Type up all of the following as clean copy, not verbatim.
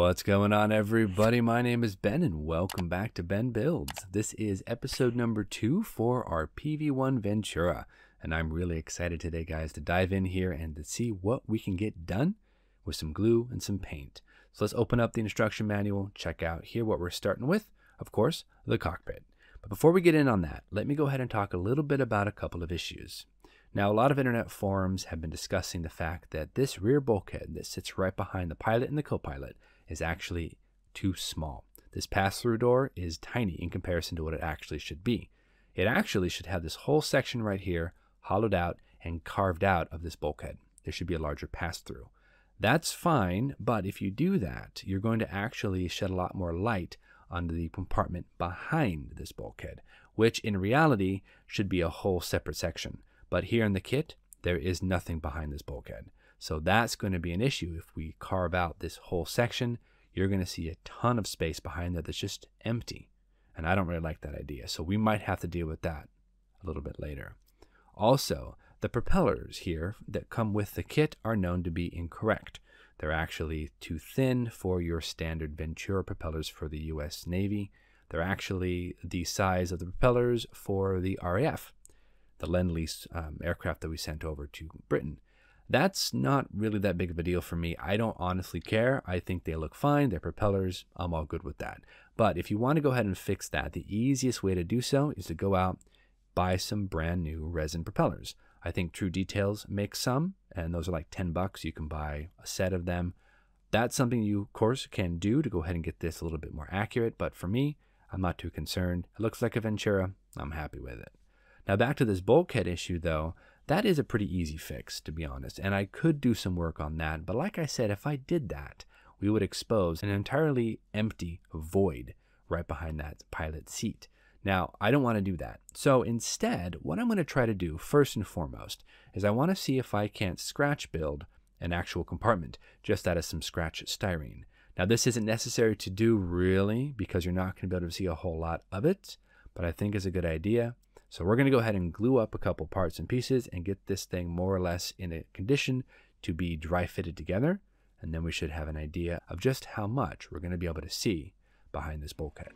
What's going on, everybody? My name is Ben and welcome back to Ben Builds. This is episode number 2 for our PV-1 Ventura, and I'm really excited today, guys, to dive in here and to see what we can get done with some glue and some paint. So let's open up the instruction manual, check out here what we're starting with, of course, the cockpit. But before we get in on that, let me go ahead and talk a little bit about a couple of issues. Now, a lot of internet forums have been discussing the fact that this rear bulkhead that sits right behind the pilot and the co-pilot is actually too small. This pass-through door is tiny in comparison to what it actually should be. It actually should have this whole section right here hollowed out and carved out of this bulkhead. There should be a larger pass-through. That's fine, but if you do that, you're going to actually shed a lot more light onto the compartment behind this bulkhead, which in reality should be a whole separate section. But here in the kit, there is nothing behind this bulkhead. So that's going to be an issue. If we carve out this whole section, you're going to see a ton of space behind there that's just empty. And I don't really like that idea. So we might have to deal with that a little bit later. Also, the propellers here that come with the kit are known to be incorrect. They're actually too thin for your standard Ventura propellers for the US Navy. They're actually the size of the propellers for the RAF, the Lend-Lease aircraft that we sent over to Britain. That's not really that big of a deal for me. I don't honestly care. I think they look fine. They're propellers. I'm all good with that. But if you want to go ahead and fix that, the easiest way to do so is to go out, buy some brand new resin propellers. I think True Details makes some, and those are like $10. You can buy a set of them. That's something you, of course, can do to go ahead and get this a little bit more accurate. But for me, I'm not too concerned. It looks like a Ventura. I'm happy with it. Now back to this bulkhead issue though, that is a pretty easy fix, to be honest, and I could do some work on that, but like I said, if I did that, we would expose an entirely empty void right behind that pilot seat. Now, I don't want to do that. So instead, what I'm going to try to do first and foremost is I want to see if I can't scratch build an actual compartment just out of some scratch styrene. Now, this isn't necessary to do really because you're not going to be able to see a whole lot of it, but I think it's a good idea. So we're going to go ahead and glue up a couple parts and pieces and get this thing more or less in a condition to be dry fitted together. And then we should have an idea of just how much we're going to be able to see behind this bulkhead.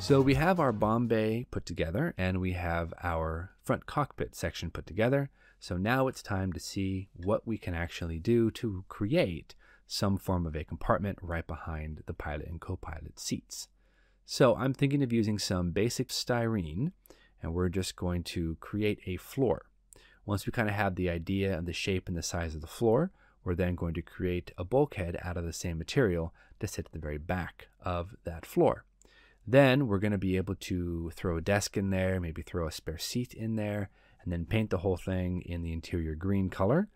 So we have our bomb bay put together and we have our front cockpit section put together. So now it's time to see what we can actually do to create some form of a compartment right behind the pilot and co-pilot seats. So I'm thinking of using some basic styrene, and we're just going to create a floor. Once we kind of have the idea of the shape and the size of the floor, we're then going to create a bulkhead out of the same material to sit at the very back of that floor. Then we're going to be able to throw a desk in there, maybe throw a spare seat in there, and then paint the whole thing in the interior green color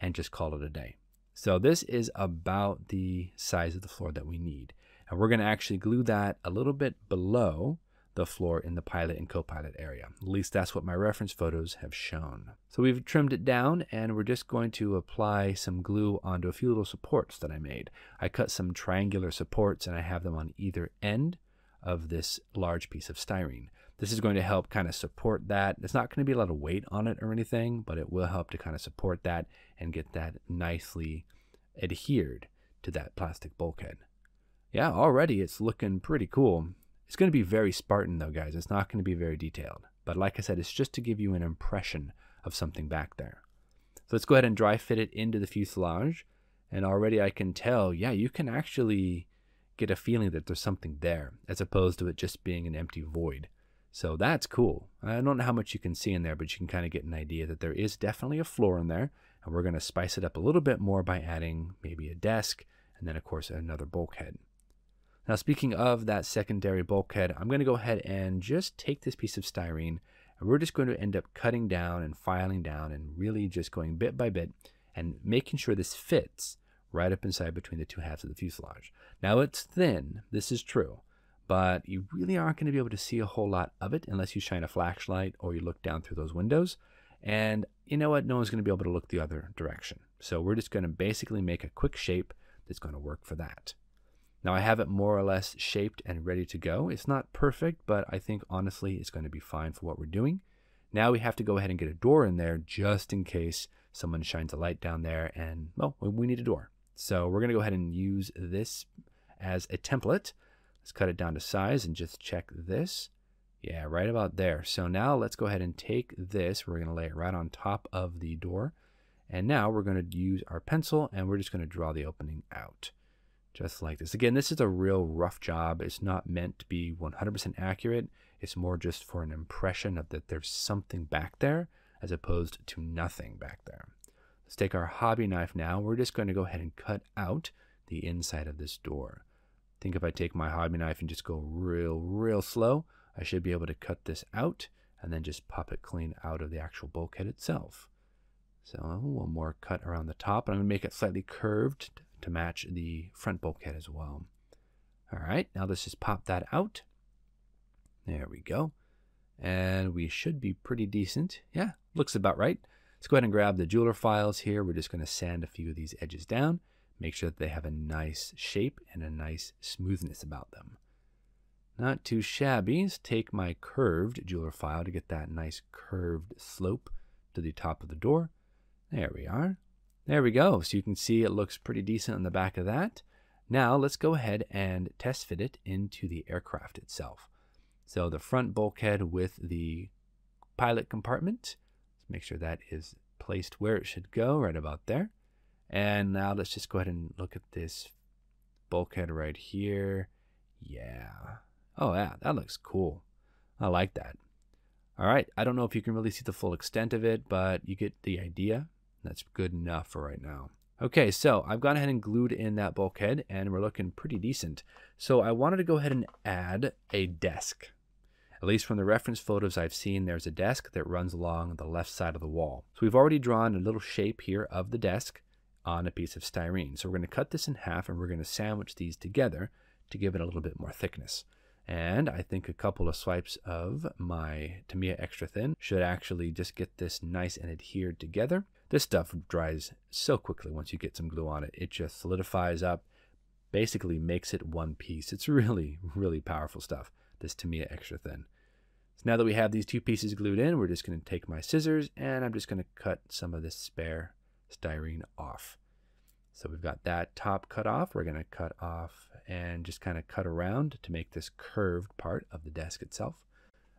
and just call it a day. So this is about the size of the floor that we need. And we're going to actually glue that a little bit below the floor in the pilot and co-pilot area. At least that's what my reference photos have shown. So we've trimmed it down, and we're just going to apply some glue onto a few little supports that I made. I cut some triangular supports, and I have them on either end of this large piece of styrene. This is going to help kind of support that. There's not going to be a lot of weight on it or anything, but it will help to kind of support that and get that nicely adhered to that plastic bulkhead. Yeah, already it's looking pretty cool. It's going to be very Spartan though, guys. It's not going to be very detailed. But like I said, it's just to give you an impression of something back there. So let's go ahead and dry fit it into the fuselage. And already I can tell, yeah, you can actually get a feeling that there's something there, as opposed to it just being an empty void. So that's cool. I don't know how much you can see in there, but you can kind of get an idea that there is definitely a floor in there. And we're going to spice it up a little bit more by adding maybe a desk, and then of course another bulkhead. Now, speaking of that secondary bulkhead, I'm going to go ahead and just take this piece of styrene, and we're just going to end up cutting down and filing down and really just going bit by bit and making sure this fits right up inside between the two halves of the fuselage. Now, it's thin, this is true, but you really aren't going to be able to see a whole lot of it unless you shine a flashlight or you look down through those windows. And you know what? No one's going to be able to look the other direction. So we're just going to basically make a quick shape that's going to work for that. Now I have it more or less shaped and ready to go. It's not perfect, but I think honestly it's going to be fine for what we're doing. Now we have to go ahead and get a door in there just in case someone shines a light down there and, well, we need a door. So we're going to go ahead and use this as a template. Let's cut it down to size and just check this. Yeah, right about there. So now let's go ahead and take this. We're going to lay it right on top of the door. And now we're going to use our pencil and we're just going to draw the opening out. Just like this. Again, this is a real rough job. It's not meant to be 100% accurate. It's more just for an impression of that there's something back there as opposed to nothing back there. Let's take our hobby knife now. We're just going to go ahead and cut out the inside of this door. I think if I take my hobby knife and just go real slow, I should be able to cut this out and then just pop it clean out of the actual bulkhead itself. So one more cut around the top. I'm going to make it slightly curved to match the front bulkhead as well. All right, now let's just pop that out. There we go. And we should be pretty decent. Yeah, looks about right. Let's go ahead and grab the jeweler files here. We're just going to sand a few of these edges down. Make sure that they have a nice shape and a nice smoothness about them. Not too shabby. Let's take my curved jeweler file to get that nice curved slope to the top of the door. There we are. There we go. So you can see it looks pretty decent on the back of that. Now let's go ahead and test fit it into the aircraft itself. So the front bulkhead with the pilot compartment. Let's make sure that is placed where it should go, right about there. And now let's just go ahead and look at this bulkhead right here. Yeah. Oh yeah, that looks cool. I like that. All right, I don't know if you can really see the full extent of it, but you get the idea. That's good enough for right now. Okay, so I've gone ahead and glued in that bulkhead and we're looking pretty decent. So I wanted to go ahead and add a desk. At least from the reference photos I've seen, there's a desk that runs along the left side of the wall. So we've already drawn a little shape here of the desk on a piece of styrene. So we're going to cut this in half and we're going to sandwich these together to give it a little bit more thickness. And I think a couple of swipes of my Tamiya Extra Thin should actually just get this nice and adhered together. This stuff dries so quickly once you get some glue on it. It just solidifies up, basically makes it one piece. It's really powerful stuff, this Tamiya Extra Thin. So now that we have these two pieces glued in, we're just going to take my scissors and I'm just going to cut some of this spare styrene off. So we've got that top cut off. We're going to cut off and just kind of cut around to make this curved part of the desk itself.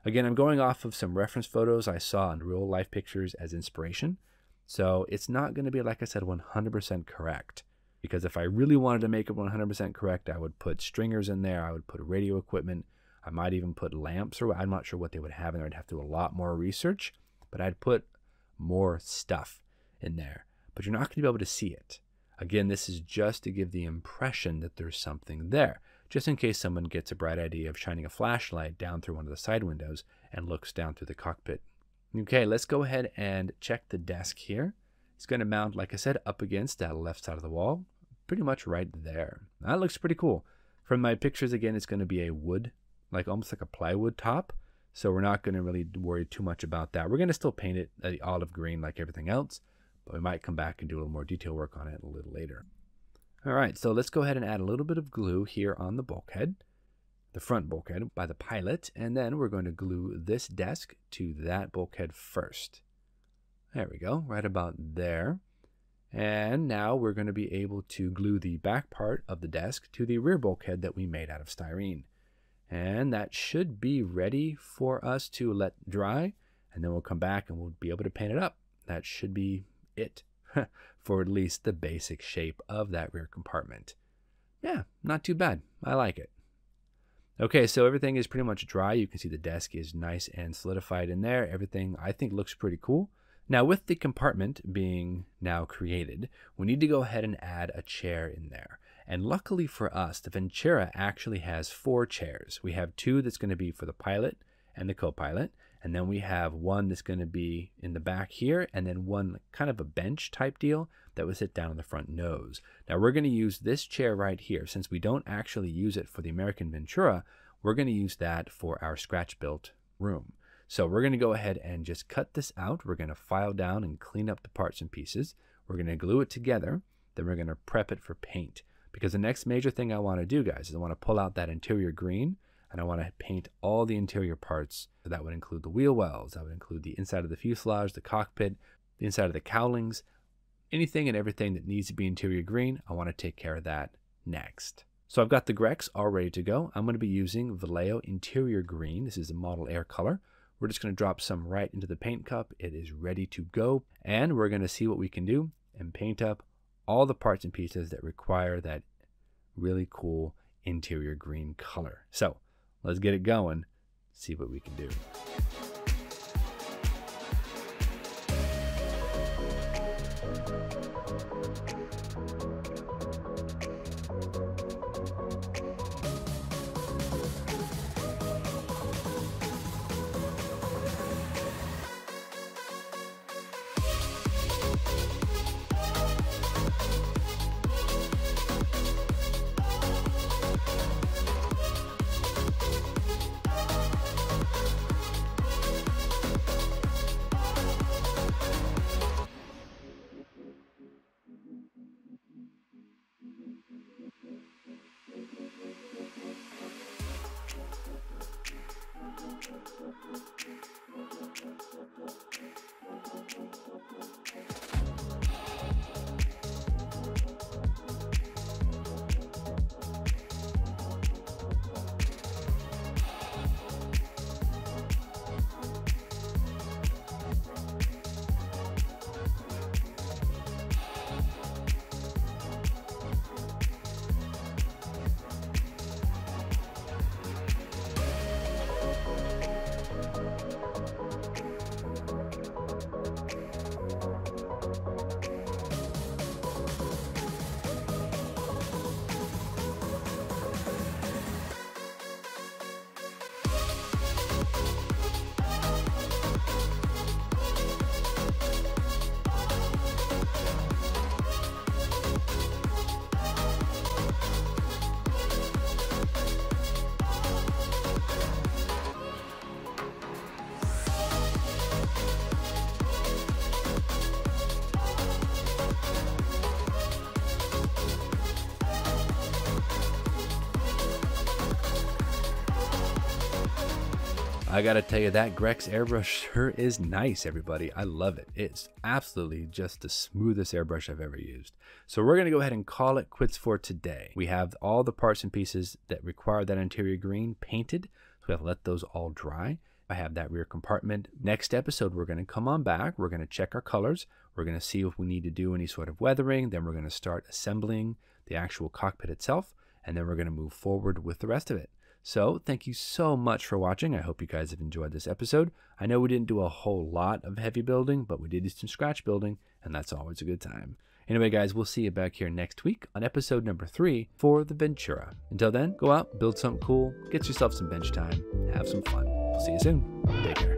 Again, I'm going off of some reference photos I saw in real life pictures as inspiration. So it's not going to be, like I said, 100% correct. Because if I really wanted to make it 100% correct, I would put stringers in there. I would put radio equipment. I might even put lamps, or I'm not sure what they would have in there. I'd have to do a lot more research, but I'd put more stuff in there. But you're not going to be able to see it. Again, this is just to give the impression that there's something there, just in case someone gets a bright idea of shining a flashlight down through one of the side windows and looks down through the cockpit. Okay, let's go ahead and check the desk here. It's going to mount, like I said, up against that left side of the wall, pretty much right there. That looks pretty cool. From my pictures, again, it's going to be a wood like almost like a plywood top. So we're not going to really worry too much about that. We're going to still paint it the olive green like everything else, but we might come back and do a little more detail work on it a little later. All right, so let's go ahead and add a little bit of glue here on the bulkhead, the front bulkhead by the pilot, and then we're going to glue this desk to that bulkhead first. There we go, right about there. And now we're going to be able to glue the back part of the desk to the rear bulkhead that we made out of styrene. And that should be ready for us to let dry, and then we'll come back and we'll be able to paint it up. That should be it for at least the basic shape of that rear compartment. Yeah, not too bad. I like it. Okay, so everything is pretty much dry. You can see the desk is nice and solidified in there. Everything I think looks pretty cool. Now with the compartment being now created, we need to go ahead and add a chair in there. And luckily for us, the Ventura actually has 4 chairs. We have 2 that's going to be for the pilot and the co-pilot, and then we have 1 that's going to be in the back here, and then 1 kind of a bench type deal that would sit down on the front nose. Now we're going to use this chair right here. Since we don't actually use it for the American Ventura, we're going to use that for our scratch-built room. So we're going to go ahead and just cut this out. We're going to file down and clean up the parts and pieces. We're going to glue it together. Then we're going to prep it for paint. Because the next major thing I want to do, guys, is I want to pull out that interior green, and I want to paint all the interior parts. So that would include the wheel wells, that would include the inside of the fuselage, the cockpit, the inside of the cowlings, anything and everything that needs to be interior green. I want to take care of that next. So I've got the Grex all ready to go. I'm going to be using Vallejo Interior Green. This is a Model Air color. We're just going to drop some right into the paint cup. It is ready to go. And we're going to see what we can do and paint up all the parts and pieces that require that really cool interior green color. So let's get it going, see what we can do. I gotta tell you, that Grex airbrush sure is nice, everybody. I love it. It's absolutely just the smoothest airbrush I've ever used. So we're gonna go ahead and call it quits for today. We have all the parts and pieces that require that interior green painted, so we have to let those all dry. I have that rear compartment. Next episode, we're gonna come on back. We're gonna check our colors. We're gonna see if we need to do any sort of weathering. Then we're gonna start assembling the actual cockpit itself, and then we're gonna move forward with the rest of it. So thank you so much for watching. I hope you guys have enjoyed this episode. I know we didn't do a whole lot of heavy building, but we did do some scratch building, and that's always a good time. Anyway, guys, we'll see you back here next week on episode number 3 for the Ventura. Until then, go out, build something cool, get yourself some bench time, have some fun. We'll see you soon. Take care.